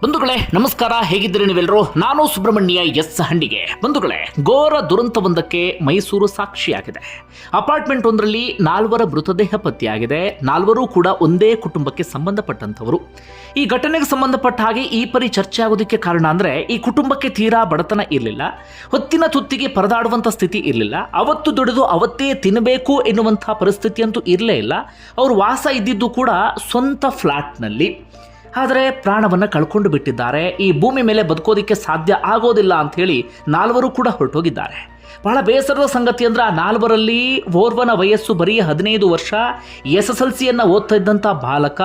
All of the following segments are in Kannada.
ಬಂಧುಗಳೇ ನಮಸ್ಕಾರ, ಹೇಗಿದ್ದೀರಿ ನೀವೆಲ್ಲರೂ? ನಾನು ಸುಬ್ರಹ್ಮಣ್ಯ ಎಸ್ ಹಂಡಿಗೆ. ಬಂಧುಗಳೇ, ಘೋರ ದುರಂತವೊಂದಕ್ಕೆ ಮೈಸೂರು ಸಾಕ್ಷಿಯಾಗಿದೆ. ಅಪಾರ್ಟ್ಮೆಂಟ್ ಒಂದರಲ್ಲಿ 4 ಮೃತದೇಹ ಪತ್ತೆಯಾಗಿದೆ. 4 ಕೂಡ ಒಂದೇ ಕುಟುಂಬಕ್ಕೆ ಸಂಬಂಧಪಟ್ಟಂಥವರು. ಈ ಘಟನೆಗೆ ಸಂಬಂಧಪಟ್ಟ ಹಾಗೆ ಈ ಪರಿ ಚರ್ಚೆ ಆಗೋದಕ್ಕೆ ಕಾರಣ ಅಂದರೆ, ಈ ಕುಟುಂಬಕ್ಕೆ ತೀರಾ ಬಡತನ ಇರಲಿಲ್ಲ, ಹೊತ್ತಿನ ತುತ್ತಿಗೆ ಪರದಾಡುವಂಥ ಸ್ಥಿತಿ ಇರಲಿಲ್ಲ, ಅವತ್ತು ದುಡಿದು ಅವತ್ತೇ ತಿನ್ನಬೇಕು ಎನ್ನುವಂಥ ಪರಿಸ್ಥಿತಿ ಅಂತೂ ಇರಲೇ ಇಲ್ಲ. ಅವರು ವಾಸ ಇದ್ದಿದ್ದು ಕೂಡ ಸ್ವಂತ ಫ್ಲ್ಯಾಟ್ನಲ್ಲಿ. ಆದರೆ ಪ್ರಾಣವನ್ನು ಕಳ್ಕೊಂಡು ಬಿಟ್ಟಿದ್ದಾರೆ. ಈ ಭೂಮಿ ಮೇಲೆ ಬದುಕೋದಕ್ಕೆ ಸಾಧ್ಯ ಆಗೋದಿಲ್ಲ ಅಂಥೇಳಿ 4 ಕೂಡ ಹೊರಟೋಗಿದ್ದಾರೆ. ಬಹಳ ಬೇಸರದ ಸಂಗತಿ ಅಂದರೆ, ಆ 4ರಲ್ಲಿ ಓರ್ವನ ವಯಸ್ಸು ಬರೀ 15 ವರ್ಷ, SSLCಯನ್ನು ಓದ್ತಾ ಇದ್ದಂಥ ಬಾಲಕ.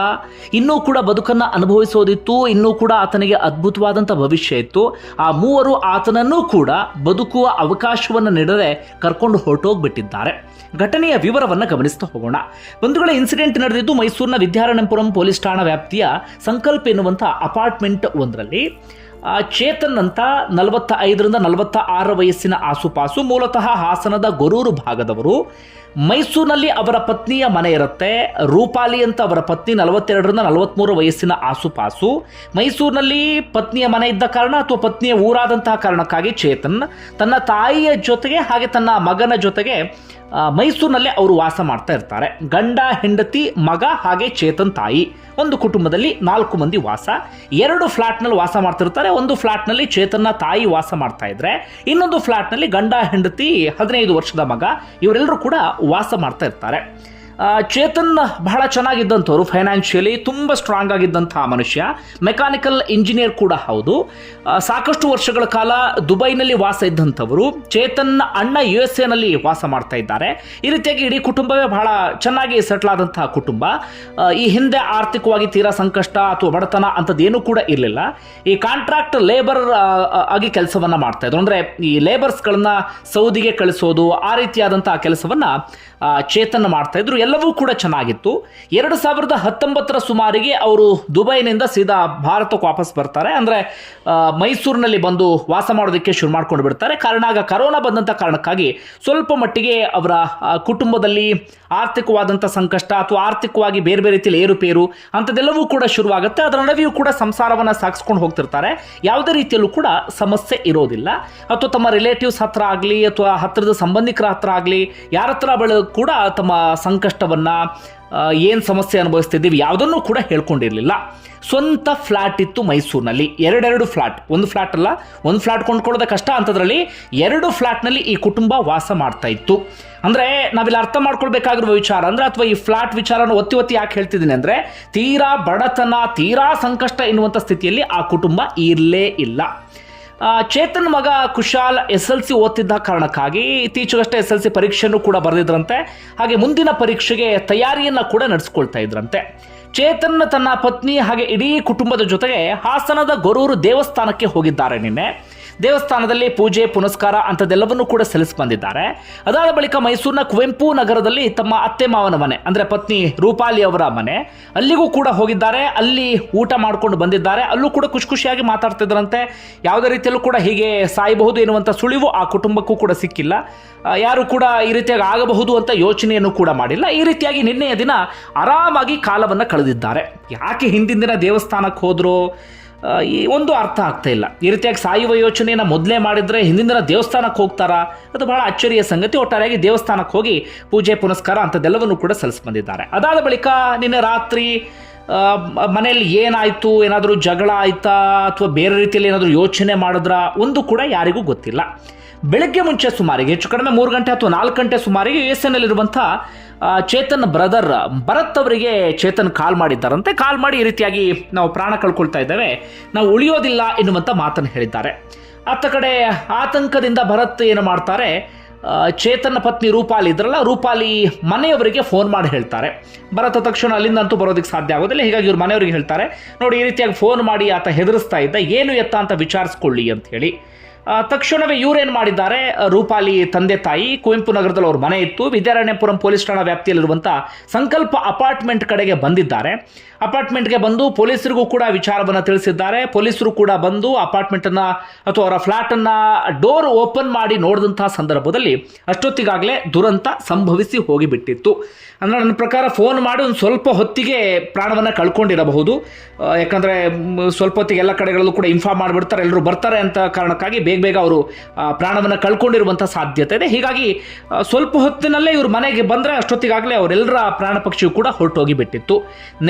ಇನ್ನೂ ಕೂಡ ಬದುಕನ್ನು ಅನುಭವಿಸೋದಿತ್ತು, ಇನ್ನೂ ಕೂಡ ಆತನಿಗೆ ಅದ್ಭುತವಾದಂಥ ಭವಿಷ್ಯ ಇತ್ತು. ಆ 3 ಆತನನ್ನೂ ಕೂಡ ಬದುಕುವ ಅವಕಾಶವನ್ನು ನೀಡದೆ ಕರ್ಕೊಂಡು ಹೊರಟೋಗ್ಬಿಟ್ಟಿದ್ದಾರೆ. ಘಟನೆಯ ವಿವರವನ್ನು ಗಮನಿಸ್ತಾ ಹೋಗೋಣ. ಬಂಧುಗಳ, ಇನ್ಸಿಡೆಂಟ್ ನಡೆದಿದ್ದು ಮೈಸೂರಿನ ವಿದ್ಯಾರಣ್ಯಪುರಂ ಪೊಲೀಸ್ ಠಾಣಾ ವ್ಯಾಪ್ತಿಯ ಸಂಕಲ್ಪ ಎನ್ನುವಂಥ ಅಪಾರ್ಟ್ಮೆಂಟ್ ಒಂದರಲ್ಲಿ. ಚೇತನ್ ಅಂತ 45ರಿಂದ 46 ವಯಸ್ಸಿನ ಆಸುಪಾಸು, ಮೂಲತಃ ಹಾಸನದ ಗೊರೂರು ಭಾಗದವರು. ಮೈಸೂರಿನಲ್ಲಿ ಅವರ ಪತ್ನಿಯ ಮನೆ ಇರುತ್ತೆ. ರೂಪಾಲಿ ಅಂತ ಅವರ ಪತ್ನಿ 42ರಿಂದ 43 ವಯಸ್ಸಿನ ಆಸುಪಾಸು. ಮೈಸೂರಿನಲ್ಲಿ ಪತ್ನಿಯ ಮನೆ ಇದ್ದ ಕಾರಣ ಅಥವಾ ಪತ್ನಿಯ ಊರಾದಂತಹ ಕಾರಣಕ್ಕಾಗಿ ಚೇತನ್ ತನ್ನ ತಾಯಿಯ ಜೊತೆಗೆ ಹಾಗೆ ತನ್ನ ಮಗನ ಜೊತೆಗೆ ಮೈಸೂರಿನಲ್ಲೇ ಅವರು ವಾಸ ಮಾಡ್ತಾ ಇರ್ತಾರೆ. ಗಂಡ, ಹೆಂಡತಿ, ಮಗ ಹಾಗೆ ಚೇತನ್ ತಾಯಿ. ಒಂದು ಕುಟುಂಬದಲ್ಲಿ 4 ಮಂದಿ ವಾಸ. 2 ಫ್ಲಾಟ್ನಲ್ಲಿ ವಾಸ ಮಾಡ್ತಿರ್ತಾರೆ. ಒಂದು ಫ್ಲಾಟ್ನಲ್ಲಿ ಚೇತನ್ನ ತಾಯಿ ವಾಸ ಮಾಡ್ತಾ ಇದ್ರೆ, ಇನ್ನೊಂದು ಫ್ಲಾಟ್ನಲ್ಲಿ ಗಂಡ, ಹೆಂಡತಿ, 15 ವರ್ಷದ ಮಗ ಇವರೆಲ್ಲರೂ ಕೂಡ ವಾಸ ಮಾಡ್ತಾ ಇರ್ತಾರೆ. ಚೇತನ್ ಬಹಳ ಚೆನ್ನಾಗಿದ್ದಂಥವ್ರು, ಫೈನಾನ್ಷಿಯಲಿ ತುಂಬ ಸ್ಟ್ರಾಂಗ್ ಆಗಿದ್ದಂಥ ಮನುಷ್ಯ. ಮೆಕ್ಯಾನಿಕಲ್ ಇಂಜಿನಿಯರ್ ಕೂಡ ಹೌದು. ಸಾಕಷ್ಟು ವರ್ಷಗಳ ಕಾಲ ದುಬೈನಲ್ಲಿ ವಾಸ ಇದ್ದಂಥವರು. ಚೇತನ್ ಅಣ್ಣ USA ವಾಸ ಮಾಡ್ತಾ ಇದ್ದಾರೆ. ಈ ರೀತಿಯಾಗಿ ಇಡೀ ಕುಟುಂಬವೇ ಬಹಳ ಚೆನ್ನಾಗಿ ಸೆಟ್ಲ್ ಆದಂತಹ ಕುಟುಂಬ. ಈ ಹಿಂದೆ ಆರ್ಥಿಕವಾಗಿ ತೀರಾ ಸಂಕಷ್ಟ ಅಥವಾ ಬಡತನ ಅಂಥದ್ದೇನೂ ಕೂಡ ಇರಲಿಲ್ಲ. ಈ ಕಾಂಟ್ರಾಕ್ಟ್ ಲೇಬರ್ ಆಗಿ ಕೆಲಸವನ್ನು ಮಾಡ್ತಾ ಇದ್ರು. ಅಂದರೆ ಈ ಲೇಬರ್ಸ್ಗಳನ್ನ ಸೌದಿಗೆ ಕಳಿಸೋದು, ಆ ರೀತಿಯಾದಂತಹ ಕೆಲಸವನ್ನು ಚೇತನ್ ಮಾಡ್ತಾ ಇದ್ರು. ಎಲ್ಲವೂ ಕೂಡ ಚೆನ್ನಾಗಿತ್ತು. 2019 ಸುಮಾರಿಗೆ ಅವರು ದುಬೈನಿಂದ ಸೀದಾ ಭಾರತಕ್ಕೆ ವಾಪಸ್ ಬರ್ತಾರೆ. ಅಂದರೆ ಮೈಸೂರಿನಲ್ಲಿ ಬಂದು ವಾಸ ಮಾಡೋದಕ್ಕೆ ಶುರು ಮಾಡ್ಕೊಂಡು ಬಿಡ್ತಾರೆ. ಕಾರಣ ಆಗ ಕರೋನಾ ಬಂದಂಥ ಕಾರಣಕ್ಕಾಗಿ ಸ್ವಲ್ಪ ಮಟ್ಟಿಗೆ ಅವರ ಕುಟುಂಬದಲ್ಲಿ ಆರ್ಥಿಕವಾದಂಥ ಸಂಕಷ್ಟ ಅಥವಾ ಆರ್ಥಿಕವಾಗಿ ಬೇರೆ ಬೇರೆ ರೀತಿಯಲ್ಲಿ ಏರುಪೇರು ಅಂಥದ್ದೆಲ್ಲವೂ ಕೂಡ ಶುರುವಾಗುತ್ತೆ. ಅದರ ನಡುವೆಯೂ ಕೂಡ ಸಂಸಾರವನ್ನು ಸಾಗಿಸ್ಕೊಂಡು ಹೋಗ್ತಿರ್ತಾರೆ. ಯಾವುದೇ ರೀತಿಯಲ್ಲೂ ಕೂಡ ಸಮಸ್ಯೆ ಇರೋದಿಲ್ಲ. ಅಥವಾ ತಮ್ಮ ರಿಲೇಟಿವ್ಸ್ ಹತ್ರ ಆಗಲಿ ಅಥವಾ ಹತ್ತಿರದ ಸಂಬಂಧಿಕರ ಹತ್ರ ಆಗಲಿ ಯಾರ ಹತ್ರ ಕೂಡ ತಮ್ಮ ಸಂಕಷ್ಟವನ್ನು, ಏನು ಸಮಸ್ಯೆ ಅನುಭವಿಸ್ತಿದ್ದೀವಿ ಯಾವುದನ್ನು ಕೂಡ ಹೇಳ್ಕೊಂಡಿರಲಿಲ್ಲ. ಸ್ವಂತ ಫ್ಲ್ಯಾಟ್ ಇತ್ತು ಮೈಸೂರಿನಲ್ಲಿ. 2 ಫ್ಲ್ಯಾಟ್, ಒಂದು ಫ್ಲ್ಯಾಟ್ ಅಲ್ಲ, ಒಂದು ಫ್ಲ್ಯಾಟ್ ಕೊಂಡ್ಕೊಳ್ಳೋದೇ ಕಷ್ಟ ಅಂಥದ್ರಲ್ಲಿ 2 ಫ್ಲ್ಯಾಟ್ನಲ್ಲಿ ಈ ಕುಟುಂಬ ವಾಸ ಮಾಡ್ತಾ ಇತ್ತು. ಅಂದರೆ ನಾವಿಲ್ಲಿ ಅರ್ಥ ಮಾಡ್ಕೊಳ್ಬೇಕಾಗಿರುವ ವಿಚಾರ ಅಂದರೆ, ಅಥವಾ ಈ ಫ್ಲ್ಯಾಟ್ ವಿಚಾರನ ಒತ್ತಿ ಯಾಕೆ ಹೇಳ್ತಿದ್ದೀನಿ ಅಂದರೆ, ತೀರಾ ಬಡತನ, ತೀರಾ ಸಂಕಷ್ಟ ಎನ್ನುವಂಥ ಸ್ಥಿತಿಯಲ್ಲಿ ಆ ಕುಟುಂಬ ಇರಲೇ ಇಲ್ಲ. ಚೇತನ್ ಮಗ ಕುಶಾಲ್ SSLC ಓದ್ತಿದ್ದ ಕಾರಣಕ್ಕಾಗಿ ಇತ್ತೀಚೆಗಷ್ಟೇ SSLC ಪರೀಕ್ಷೆಯನ್ನು ಕೂಡ ಬರೆದಿದ್ರಂತೆ. ಹಾಗೆ ಮುಂದಿನ ಪರೀಕ್ಷೆಗೆ ತಯಾರಿಯನ್ನು ಕೂಡ ನಡೆಸ್ಕೊಳ್ತಾ ಇದ್ರಂತೆ. ಚೇತನ್ ತನ್ನ ಪತ್ನಿ ಹಾಗೆ ಇಡೀ ಕುಟುಂಬದ ಜೊತೆಗೆ ಹಾಸನದ ಗೊರೂರು ದೇವಸ್ಥಾನಕ್ಕೆ ಹೋಗಿದ್ದಾರೆ. ನಿನ್ನೆ ದೇವಸ್ಥಾನದಲ್ಲಿ ಪೂಜೆ ಪುನಸ್ಕಾರ ಅಂಥದ್ದೆಲ್ಲವನ್ನೂ ಕೂಡ ಸಲ್ಲಿಸಿ ಬಂದಿದ್ದಾರೆ. ಅದಾದ ಬಳಿಕ ಮೈಸೂರಿನ ಕುವೆಂಪು ನಗರದಲ್ಲಿ ತಮ್ಮ ಅತ್ತೆ ಮಾವನ ಮನೆ ಅಂದರೆ ಪತ್ನಿ ರೂಪಾಲಿ ಅವರ ಮನೆ, ಅಲ್ಲಿಗೂ ಕೂಡ ಹೋಗಿದ್ದಾರೆ. ಅಲ್ಲಿ ಊಟ ಮಾಡ್ಕೊಂಡು ಬಂದಿದ್ದಾರೆ. ಅಲ್ಲೂ ಕೂಡ ಖುಷಿಯಾಗಿ ಮಾತಾಡ್ತಿದ್ರಂತೆ. ಯಾವುದೇ ರೀತಿಯಲ್ಲೂ ಕೂಡ ಹೀಗೆ ಸಾಯಬಹುದು ಎನ್ನುವಂಥ ಸುಳಿವು ಆ ಕುಟುಂಬಕ್ಕೂ ಕೂಡ ಸಿಕ್ಕಿಲ್ಲ. ಯಾರು ಕೂಡ ಈ ರೀತಿಯಾಗಿ ಆಗಬಹುದು ಅಂತ ಯೋಚನೆಯನ್ನು ಕೂಡ ಮಾಡಿಲ್ಲ. ಈ ರೀತಿಯಾಗಿ ನಿನ್ನೆಯ ದಿನ ಆರಾಮಾಗಿ ಕಾಲವನ್ನು ಕಳೆದಿದ್ದಾರೆ. ಯಾಕೆ ಹಿಂದಿನ ದಿನ ದೇವಸ್ಥಾನಕ್ಕೆ ಹೋದ್ರು ಈ ಒಂದು ಅರ್ಥ ಆಗ್ತಾ ಇಲ್ಲ. ಈ ರೀತಿಯಾಗಿ ಸಾಯುವ ಯೋಚನೆಯನ್ನು ಮೊದಲೇ ಮಾಡಿದರೆ ಹಿಂದಿನ ದಿನ ದೇವಸ್ಥಾನಕ್ಕೆ ಹೋಗ್ತಾರಾ? ಅದು ಬಹಳ ಅಚ್ಚರಿಯ ಸಂಗತಿ. ಒಟ್ಟಾರೆಯಾಗಿ ದೇವಸ್ಥಾನಕ್ಕೆ ಹೋಗಿ ಪೂಜೆ ಪುನಸ್ಕಾರ ಅಂಥದ್ದೆಲ್ಲವನ್ನು ಕೂಡ ಸಲ್ಲಿಸಿ ಬಂದಿದ್ದಾರೆ. ಅದಾದ ಬಳಿಕ ನಿನ್ನೆ ರಾತ್ರಿ ಮನೆಯಲ್ಲಿ ಏನಾಯಿತು, ಏನಾದರೂ ಜಗಳ ಆಯಿತಾ ಅಥವಾ ಬೇರೆ ರೀತಿಯಲ್ಲಿ ಏನಾದರೂ ಯೋಚನೆ ಮಾಡಿದ್ರ ಒಂದು ಕೂಡ ಯಾರಿಗೂ ಗೊತ್ತಿಲ್ಲ. ಬೆಳಗ್ಗೆ ಮುಂಚೆ ಸುಮಾರಿಗೆ ಹೆಚ್ಚು ಕಡಿಮೆ 3 ಗಂಟೆ ಅಥವಾ 4 ಗಂಟೆ ಸುಮಾರಿಗೆ USA ಚೇತನ್ ಬ್ರದರ್ ಭರತ್ ಅವರಿಗೆ ಚೇತನ್ ಕಾಲ್ ಮಾಡಿದ್ದಾರಂತೆ. ಕಾಲ್ ಮಾಡಿ ಈ ರೀತಿಯಾಗಿ ನಾವು ಪ್ರಾಣ ಕಳ್ಕೊಳ್ತಾ ಇದ್ದೇವೆ, ನಾವು ಉಳಿಯೋದಿಲ್ಲ ಎನ್ನುವಂಥ ಮಾತನ್ನು ಹೇಳಿದ್ದಾರೆ. ಆತ ಕಡೆ ಆತಂಕದಿಂದ ಭರತ್ ಏನು ಮಾಡ್ತಾರೆ, ಚೇತನ್ನ ಪತ್ನಿ ರೂಪಾಲಿ ಇದ್ರಲ್ಲ, ರೂಪಾಲಿ ಮನೆಯವರಿಗೆ ಫೋನ್ ಮಾಡಿ ಹೇಳ್ತಾರೆ. ಭರತ ತಕ್ಷಣ ಅಲ್ಲಿಂದಂತೂ ಬರೋದಕ್ಕೆ ಸಾಧ್ಯ ಆಗೋದಿಲ್ಲ. ಹೀಗಾಗಿ ಇವ್ರ ಮನೆಯವರಿಗೆ ಹೇಳ್ತಾರೆ, ನೋಡಿ ಈ ರೀತಿಯಾಗಿ ಫೋನ್ ಮಾಡಿ ಆತ ಹೆದರಿಸ್ತಾ ಇದ್ದ, ಏನು ಎತ್ತ ಅಂತ ವಿಚಾರಿಸ್ಕೊಳ್ಳಿ ಅಂತ ಹೇಳಿ. ತಕ್ಷಣವೇ ಇವರೇನು ಮಾಡಿದ್ದಾರೆ, ರೂಪಾಲಿ ತಂದೆ ತಾಯಿ ಕುವೆಂಪು ನಗರದಲ್ಲಿ ಅವ್ರ ಮನೆ ಇತ್ತು, ವಿದ್ಯಾರಣ್ಯಪುರಂ ಪೊಲೀಸ್ ಠಾಣಾ ವ್ಯಾಪ್ತಿಯಲ್ಲಿರುವಂಥ ಸಂಕಲ್ಪ ಅಪಾರ್ಟ್ಮೆಂಟ್ ಕಡೆಗೆ ಬಂದಿದ್ದಾರೆ. ಅಪಾರ್ಟ್ಮೆಂಟ್ಗೆ ಬಂದು ಪೊಲೀಸರಿಗೂ ಕೂಡ ವಿಚಾರವನ್ನು ತಿಳಿಸಿದ್ದಾರೆ. ಪೊಲೀಸರು ಕೂಡ ಬಂದು ಅಪಾರ್ಟ್ಮೆಂಟನ್ನು ಅಥವಾ ಅವರ ಫ್ಲ್ಯಾಟನ್ನು ಡೋರ್ ಓಪನ್ ಮಾಡಿ ನೋಡಿದಂತಹ ಸಂದರ್ಭದಲ್ಲಿ ಅಷ್ಟೊತ್ತಿಗಾಗಲೇ ದುರಂತ ಸಂಭವಿಸಿ ಹೋಗಿಬಿಟ್ಟಿತ್ತು. ಅಂದರೆ ನನ್ನ ಪ್ರಕಾರ ಫೋನ್ ಮಾಡಿ ಒಂದು ಸ್ವಲ್ಪ ಹೊತ್ತಿಗೆ ಪ್ರಾಣವನ್ನು ಕಳ್ಕೊಂಡಿರಬಹುದು. ಯಾಕಂದರೆ ಸ್ವಲ್ಪ ಹೊತ್ತಿಗೆ ಎಲ್ಲ ಕಡೆಗಳಲ್ಲೂ ಕೂಡ ಇನ್ಫಾರ್ಮ್ ಮಾಡಿಬಿಡ್ತಾರೆ, ಎಲ್ಲರೂ ಬರ್ತಾರೆ ಅಂತ ಕಾರಣಕ್ಕಾಗಿ ಬೇಗ ಅವರು ಪ್ರಾಣವನ್ನು ಕಳ್ಕೊಂಡಿರುವಂಥ ಸಾಧ್ಯತೆ ಇದೆ. ಹೀಗಾಗಿ ಸ್ವಲ್ಪ ಹೊತ್ತಿನಲ್ಲೇ ಇವ್ರ ಮನೆಗೆ ಬಂದರೆ ಅಷ್ಟೊತ್ತಿಗಾಗಲೇ ಅವರೆಲ್ಲರ ಪ್ರಾಣ ಪಕ್ಷಿಯು ಕೂಡ ಹೊರಟೋಗಿಬಿಟ್ಟಿತ್ತು.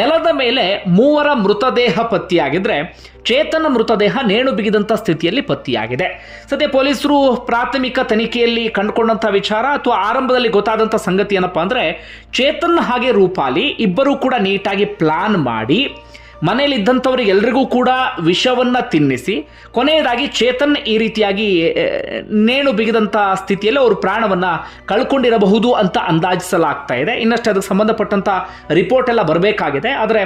ನೆಲದ ಮೇಲೆ 3 ಮೃತದೇಹ ಪತ್ತೆಯಾಗಿದ್ರೆ ಚೇತನ ಮೃತದೇಹ ನೇಣು ಬಿಗಿದಂಥ ಸ್ಥಿತಿಯಲ್ಲಿ ಪತ್ತೆಯಾಗಿದೆ. ಸದ್ಯ ಪೊಲೀಸರು ಪ್ರಾಥಮಿಕ ತನಿಖೆಯಲ್ಲಿ ಕಂಡುಕೊಂಡಂಥ ವಿಚಾರ ಅಥವಾ ಆರಂಭದಲ್ಲಿ ಗೊತ್ತಾದಂಥ ಸಂಗತಿ ಏನಪ್ಪಾ ಅಂದರೆ, ಚೇತನ್ ಹಾಗೆ ರೂಪಾಲಿ ಇಬ್ಬರೂ ಕೂಡ ನೀಟಾಗಿ ಪ್ಲಾನ್ ಮಾಡಿ ಮನೆಯಲ್ಲಿದ್ದಂಥವ್ರಿಗೆ ಎಲ್ರಿಗೂ ಕೂಡ ವಿಷವನ್ನು ತಿನ್ನಿಸಿ ಕೊನೆಯದಾಗಿ ಚೇತನ್ ಈ ರೀತಿಯಾಗಿ ನೇಣು ಬಿಗಿದಂಥ ಸ್ಥಿತಿಯಲ್ಲಿ ಅವರು ಪ್ರಾಣವನ್ನು ಕಳ್ಕೊಂಡಿರಬಹುದು ಅಂತ ಅಂದಾಜಿಸಲಾಗ್ತಾ ಇದೆ. ಇನ್ನಷ್ಟು ಅದಕ್ಕೆ ಸಂಬಂಧಪಟ್ಟಂಥ ರಿಪೋರ್ಟ್ ಎಲ್ಲ ಬರಬೇಕಾಗಿದೆ. ಆದರೆ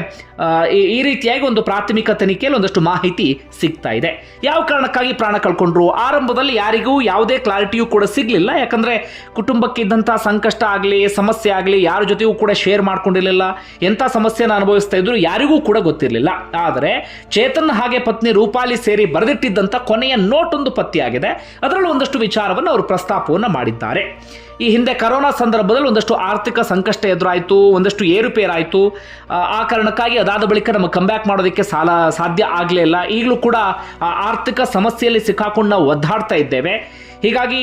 ಈ ರೀತಿಯಾಗಿ ಒಂದು ಪ್ರಾಥಮಿಕ ತನಿಖೆಯಲ್ಲಿ ಒಂದಷ್ಟು ಮಾಹಿತಿ ಸಿಗ್ತಾ ಇದೆ. ಯಾವ ಕಾರಣಕ್ಕಾಗಿ ಪ್ರಾಣ ಕಳ್ಕೊಂಡ್ರು, ಆರಂಭದಲ್ಲಿ ಯಾರಿಗೂ ಯಾವುದೇ ಕ್ಲಾರಿಟಿಯೂ ಕೂಡ ಸಿಗಲಿಲ್ಲ. ಯಾಕಂದರೆ ಕುಟುಂಬಕ್ಕೆ ಇದ್ದಂಥ ಸಂಕಷ್ಟ ಆಗಲಿ ಸಮಸ್ಯೆ ಆಗಲಿ ಯಾರ ಜೊತೆಗೂ ಕೂಡ ಶೇರ್ ಮಾಡ್ಕೊಂಡಿರಲಿಲ್ಲ. ಎಂಥ ಸಮಸ್ಯೆನ ಅನುಭವಿಸ್ತಾ ಇದ್ರು ಯಾರಿಗೂ ಕೂಡ ಗೊತ್ತಿರಲಿಲ್ಲ. ಆದರೆ ಚೇತನ್ ಹಾಗೆ ಪತ್ನಿ ರೂಪಾಲಿ ಸೇರಿ ಬರೆದಿಟ್ಟಿದ್ದಂಥ ಕೊನೆಯ ನೋಟ್ ಒಂದು ಪತ್ತೆಯಾಗಿದೆ. ಅದರಲ್ಲೂ ಒಂದಷ್ಟು ವಿಚಾರವನ್ನು ಅವರು ಪ್ರಸ್ತಾಪವನ್ನು ಮಾಡಿದ್ದಾರೆ. ಈ ಹಿಂದೆ ಕರೋನಾ ಸಂದರ್ಭದಲ್ಲಿ ಒಂದಷ್ಟು ಆರ್ಥಿಕ ಸಂಕಷ್ಟ ಎದುರಾಯಿತು, ಒಂದಷ್ಟು ಏರುಪೇರಾಯಿತು. ಆ ಕಾರಣಕ್ಕಾಗಿ ಅದಾದ ಬಳಿಕ ನಮಗೆ ಕಂಬ್ಯಾಕ್ ಮಾಡೋದಕ್ಕೆ ಸಾಧ್ಯ ಆಗಲೇ ಇಲ್ಲ. ಈಗಲೂ ಕೂಡ ಆ ಆರ್ಥಿಕ ಸಮಸ್ಯೆಯಲ್ಲಿ ಸಿಕ್ಕಾಕೊಂಡು ನಾವು ಒದ್ದಾಡ್ತಾ ಇದ್ದೇವೆ. ಹೀಗಾಗಿ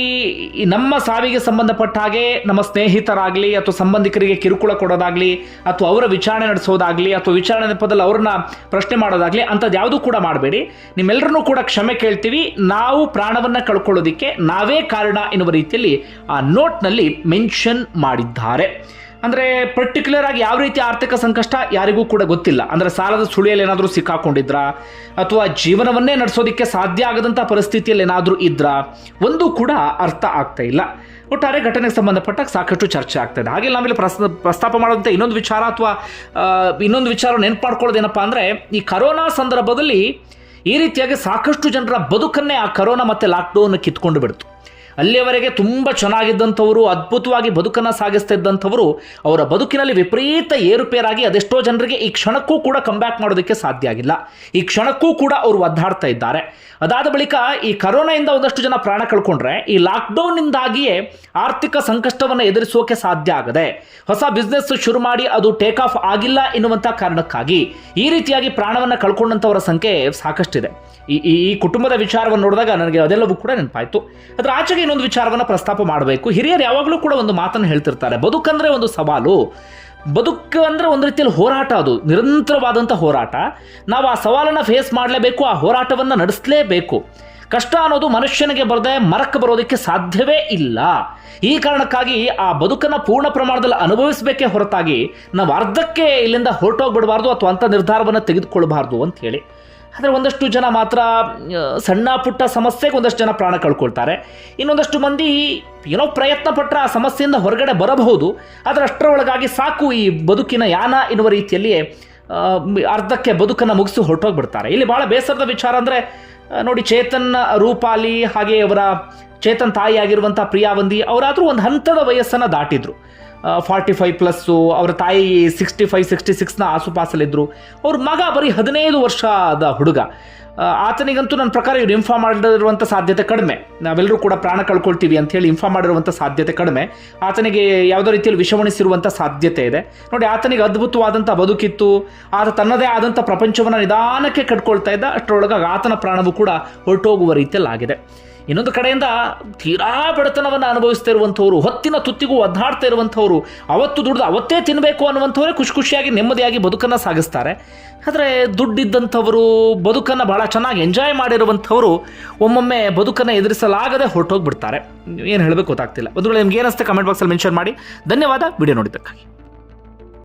ನಮ್ಮ ಸಾವಿಗೆ ಸಂಬಂಧಪಟ್ಟ ಹಾಗೆ ನಮ್ಮ ಸ್ನೇಹಿತರಾಗಲಿ ಅಥವಾ ಸಂಬಂಧಿಕರಿಗೆ ಕಿರುಕುಳ ಕೊಡೋದಾಗಲಿ ಅಥವಾ ಅವರ ವಿಚಾರಣೆ ನಡೆಸೋದಾಗಲಿ ಅಥವಾ ವಿಚಾರಣೆ ನೆಪದಲ್ಲಿ ಅವ್ರನ್ನ ಪ್ರಶ್ನೆ ಮಾಡೋದಾಗಲಿ ಅಂಥದ್ದು ಯಾವುದೂ ಕೂಡ ಮಾಡಬೇಡಿ. ನಿಮ್ಮೆಲ್ಲರನ್ನೂ ಕೂಡ ಕ್ಷಮೆ ಕೇಳ್ತೀವಿ. ನಾವು ಪ್ರಾಣವನ್ನು ಕಳ್ಕೊಳ್ಳೋದಕ್ಕೆ ನಾವೇ ಕಾರಣ ಎನ್ನುವ ರೀತಿಯಲ್ಲಿ ಆ ನೋಟ್ನಲ್ಲಿ ಮೆನ್ಷನ್ ಮಾಡಿದ್ದಾರೆ. ಅಂದರೆ ಪರ್ಟಿಕ್ಯುಲರ್ ಆಗಿ ಯಾವ ರೀತಿ ಆರ್ಥಿಕ ಸಂಕಷ್ಟ ಯಾರಿಗೂ ಕೂಡ ಗೊತ್ತಿಲ್ಲ. ಅಂದರೆ ಸಾಲದ ಸುಳಿಯಲ್ಲಿ ಏನಾದರೂ ಸಿಕ್ಕಾಕೊಂಡಿದ್ರಾ ಅಥವಾ ಜೀವನವನ್ನೇ ನಡೆಸೋದಕ್ಕೆ ಸಾಧ್ಯ ಆಗದಂಥ ಪರಿಸ್ಥಿತಿಯಲ್ಲಿ ಏನಾದರೂ ಇದ್ರಾ, ಒಂದು ಕೂಡ ಅರ್ಥ ಆಗ್ತಾ ಇಲ್ಲ. ಒಟ್ಟಾರೆ ಘಟನೆಗೆ ಸಂಬಂಧಪಟ್ಟ ಸಾಕಷ್ಟು ಚರ್ಚೆ ಆಗ್ತಾ ಇದೆ. ಹಾಗೆ ನಾವೆಲ್ಲ ಪ್ರಸ್ತಾಪ ಮಾಡುವಂಥ ಇನ್ನೊಂದು ವಿಚಾರ ಅಥವಾ ಇನ್ನೊಂದು ವಿಚಾರ ನೆನಪು ಮಾಡ್ಕೊಳ್ಳೋದೇನಪ್ಪ ಅಂದರೆ, ಈ ಕರೋನಾ ಸಂದರ್ಭದಲ್ಲಿ ಈ ರೀತಿಯಾಗಿ ಸಾಕಷ್ಟು ಜನರ ಬದುಕನ್ನೇ ಆ ಕರೋನಾ ಮತ್ತು ಲಾಕ್ಡೌನ್ ಕಿತ್ಕೊಂಡು ಬಿಡ್ತು. ಅಲ್ಲಿಯವರೆಗೆ ತುಂಬ ಚೆನ್ನಾಗಿದ್ದಂಥವರು, ಅದ್ಭುತವಾಗಿ ಬದುಕನ್ನು ಸಾಗಿಸ್ತಾ ಇದ್ದಂಥವರು ಅವರ ಬದುಕಿನಲ್ಲಿ ವಿಪರೀತ ಏರುಪೇರಾಗಿ ಅದೆಷ್ಟೋ ಜನರಿಗೆ ಈ ಕ್ಷಣಕ್ಕೂ ಕೂಡ ಕಂಬ್ಯಾಕ್ ಮಾಡೋದಕ್ಕೆ ಸಾಧ್ಯ ಆಗಿಲ್ಲ. ಈ ಕ್ಷಣಕ್ಕೂ ಕೂಡ ಅವರು ಒದ್ದಾಡ್ತಾ ಇದ್ದಾರೆ. ಅದಾದ ಬಳಿಕ ಈ ಕರೋನಾಯಿಂದ ಒಂದಷ್ಟು ಜನ ಪ್ರಾಣ ಕಳ್ಕೊಂಡ್ರೆ ಈ ಲಾಕ್ಡೌನ್ನಿಂದಾಗಿಯೇ ಆರ್ಥಿಕ ಸಂಕಷ್ಟವನ್ನು ಎದುರಿಸೋಕೆ ಸಾಧ್ಯ ಆಗದೆ ಹೊಸ ಬಿಸ್ನೆಸ್ ಶುರು ಮಾಡಿ ಅದು ಟೇಕ್ ಆಫ್ ಆಗಿಲ್ಲ ಎನ್ನುವಂಥ ಕಾರಣಕ್ಕಾಗಿ ಈ ರೀತಿಯಾಗಿ ಪ್ರಾಣವನ್ನು ಕಳ್ಕೊಂಡಂಥವರ ಸಂಖ್ಯೆ ಸಾಕಷ್ಟಿದೆ. ಈ ಕುಟುಂಬದ ವಿಚಾರವನ್ನು ನೋಡಿದಾಗ ನನಗೆ ಅದೆಲ್ಲವೂ ಕೂಡ ನೆನಪಾಯಿತು. ಅದರ ಆಚೆಗೆ ಇನ್ನೊಂದು ವಿಚಾರವನ್ನು ಪ್ರಸ್ತಾಪ ಮಾಡಬೇಕು. ಹಿರಿಯರು ಯಾವಾಗಲೂ ಕೂಡ ಒಂದು ಮಾತನ್ನು ಹೇಳ್ತಿರ್ತಾರೆ, ಬದುಕಂದ್ರೆ ಒಂದು ಸವಾಲು, ಬದುಕು ಅಂದರೆ ಒಂದು ರೀತಿಯಲ್ಲಿ ಹೋರಾಟ, ಅದು ನಿರಂತರವಾದಂಥ ಹೋರಾಟ. ನಾವು ಆ ಸವಾಲನ್ನು ಫೇಸ್ ಮಾಡಲೇಬೇಕು, ಆ ಹೋರಾಟವನ್ನು ನಡೆಸಲೇಬೇಕು. ಕಷ್ಟ ಅನ್ನೋದು ಮನುಷ್ಯನಿಗೆ ಬರದೆ ಮರಕ್ಕೆ ಬರೋದಕ್ಕೆ ಸಾಧ್ಯವೇ ಇಲ್ಲ. ಈ ಕಾರಣಕ್ಕಾಗಿ ಆ ಬದುಕನ್ನು ಪೂರ್ಣ ಪ್ರಮಾಣದಲ್ಲಿ ಅನುಭವಿಸಬೇಕೇ ಹೊರತಾಗಿ ನಾವು ಅರ್ಧಕ್ಕೆ ಇಲ್ಲಿಂದ ಹೊರಟೋಗ್ಬಿಡಬಾರ್ದು ಅಥವಾ ಅಂಥ ನಿರ್ಧಾರವನ್ನು ತೆಗೆದುಕೊಳ್ಬಾರ್ದು ಅಂತ ಹೇಳಿ. ಆದರೆ ಒಂದಷ್ಟು ಜನ ಮಾತ್ರ ಸಣ್ಣ ಪುಟ್ಟ ಸಮಸ್ಯೆಗೆ ಒಂದಷ್ಟು ಜನ ಪ್ರಾಣ ಕಳ್ಕೊಳ್ತಾರೆ. ಇನ್ನೊಂದಷ್ಟು ಮಂದಿ ಏನೋ ಪ್ರಯತ್ನ ಪಟ್ಟರೆ ಆ ಸಮಸ್ಯೆಯಿಂದ ಹೊರಗಡೆ ಬರಬಹುದು. ಆದರೆ ಅಷ್ಟರೊಳಗಾಗಿ ಸಾಕು ಈ ಬದುಕಿನ ಯಾನ ಎನ್ನುವ ರೀತಿಯಲ್ಲಿ ಅರ್ಧಕ್ಕೆ ಬದುಕನ್ನು ಮುಗಿಸಿ ಹೊರಟೋಗ್ಬಿಡ್ತಾರೆ. ಇಲ್ಲಿ ಭಾಳ ಬೇಸರದ ವಿಚಾರ ಅಂದರೆ ನೋಡಿ, ಚೇತನ್ ರೂಪಾಲಿ ಹಾಗೆ ಅವರ ಚೇತನ್ ತಾಯಿ ಆಗಿರುವಂಥ ಪ್ರಿಯಾವಂದಿ ಅವರಾದರೂ ಒಂದು ಹಂತದ ವಯಸ್ಸನ್ನು ದಾಟಿದ್ರು. 45+, ಅವರ ತಾಯಿ 65-66ನ ಆಸುಪಾಸಲ್ಲಿದ್ದರು. ಅವ್ರ ಮಗ ಬರೀ 15 ವರ್ಷದ ಹುಡುಗ. ಆತನಿಗಂತೂ ನನ್ನ ಪ್ರಕಾರ ಇವ್ರು ಇನ್ಫಾರ್ಮ್ ಮಾಡಿರುವಂಥ ಸಾಧ್ಯತೆ ಕಡಿಮೆ. ನಾವೆಲ್ಲರೂ ಕೂಡ ಪ್ರಾಣ ಕಳ್ಕೊಳ್ತೀವಿ ಅಂತ ಹೇಳಿ ಇನ್ಫಾರ್ಮ್ ಮಾಡಿರುವಂಥ ಸಾಧ್ಯತೆ ಕಡಿಮೆ. ಆತನಿಗೆ ಯಾವುದೋ ರೀತಿಯಲ್ಲಿ ವಿಷಮಣಿಸಿರುವಂಥ ಸಾಧ್ಯತೆ ಇದೆ. ನೋಡಿ, ಆತನಿಗೆ ಅದ್ಭುತವಾದಂಥ ಬದುಕಿತ್ತು. ಆತ ತನ್ನದೇ ಆದಂಥ ಪ್ರಪಂಚವನ್ನು ನಿಧಾನಕ್ಕೆ ಕಟ್ಕೊಳ್ತಾ ಇದ್ದ. ಅಷ್ಟರೊಳಗಾಗಿ ಆತನ ಪ್ರಾಣವೂ ಕೂಡ ಹೊರಟೋಗುವ ರೀತಿಯಲ್ಲಿ ಆಗಿದೆ. ಇನ್ನೊಂದು ಕಡೆಯಿಂದ ತೀರಾ ಬಡತನವನ್ನು ಅನುಭವಿಸ್ತಾ ಇರುವಂಥವ್ರು, ಹೊತ್ತಿನ ತುತ್ತಿಗೂ ಒದ್ದಾಡ್ತಾ ಇರುವಂಥವ್ರು, ಅವತ್ತು ದುಡ್ದು ಅವತ್ತೇ ತಿನ್ನಬೇಕು ಅನ್ನುವಂಥವರೇ ಖುಷಿಯಾಗಿ ನೆಮ್ಮದಿಯಾಗಿ ಬದುಕನ್ನು ಸಾಗಿಸ್ತಾರೆ. ಆದರೆ ದುಡ್ಡಿದ್ದಂಥವರು, ಬದುಕನ್ನು ಭಾಳ ಚೆನ್ನಾಗಿ ಎಂಜಾಯ್ ಮಾಡಿರುವಂಥವರು ಒಮ್ಮೊಮ್ಮೆ ಬದುಕನ್ನು ಎದುರಿಸಲಾಗದೆ ಹೊರಟೋಗ್ಬಿಡ್ತಾರೆ. ಏನು ಹೇಳಬೇಕು ಗೊತ್ತಾಗ್ತಿಲ್ಲ. ಒಂದು ವೇಳೆ ನಿಮ್ಗೆ ಏನಿಸುತ್ತೆ ಕಮೆಂಟ್ ಬಾಕ್ಸಲ್ಲಿ ಮೆನ್ಷನ್ ಮಾಡಿ. ಧನ್ಯವಾದ ವಿಡಿಯೋ ನೋಡಿದ್ದಕ್ಕಾಗಿ.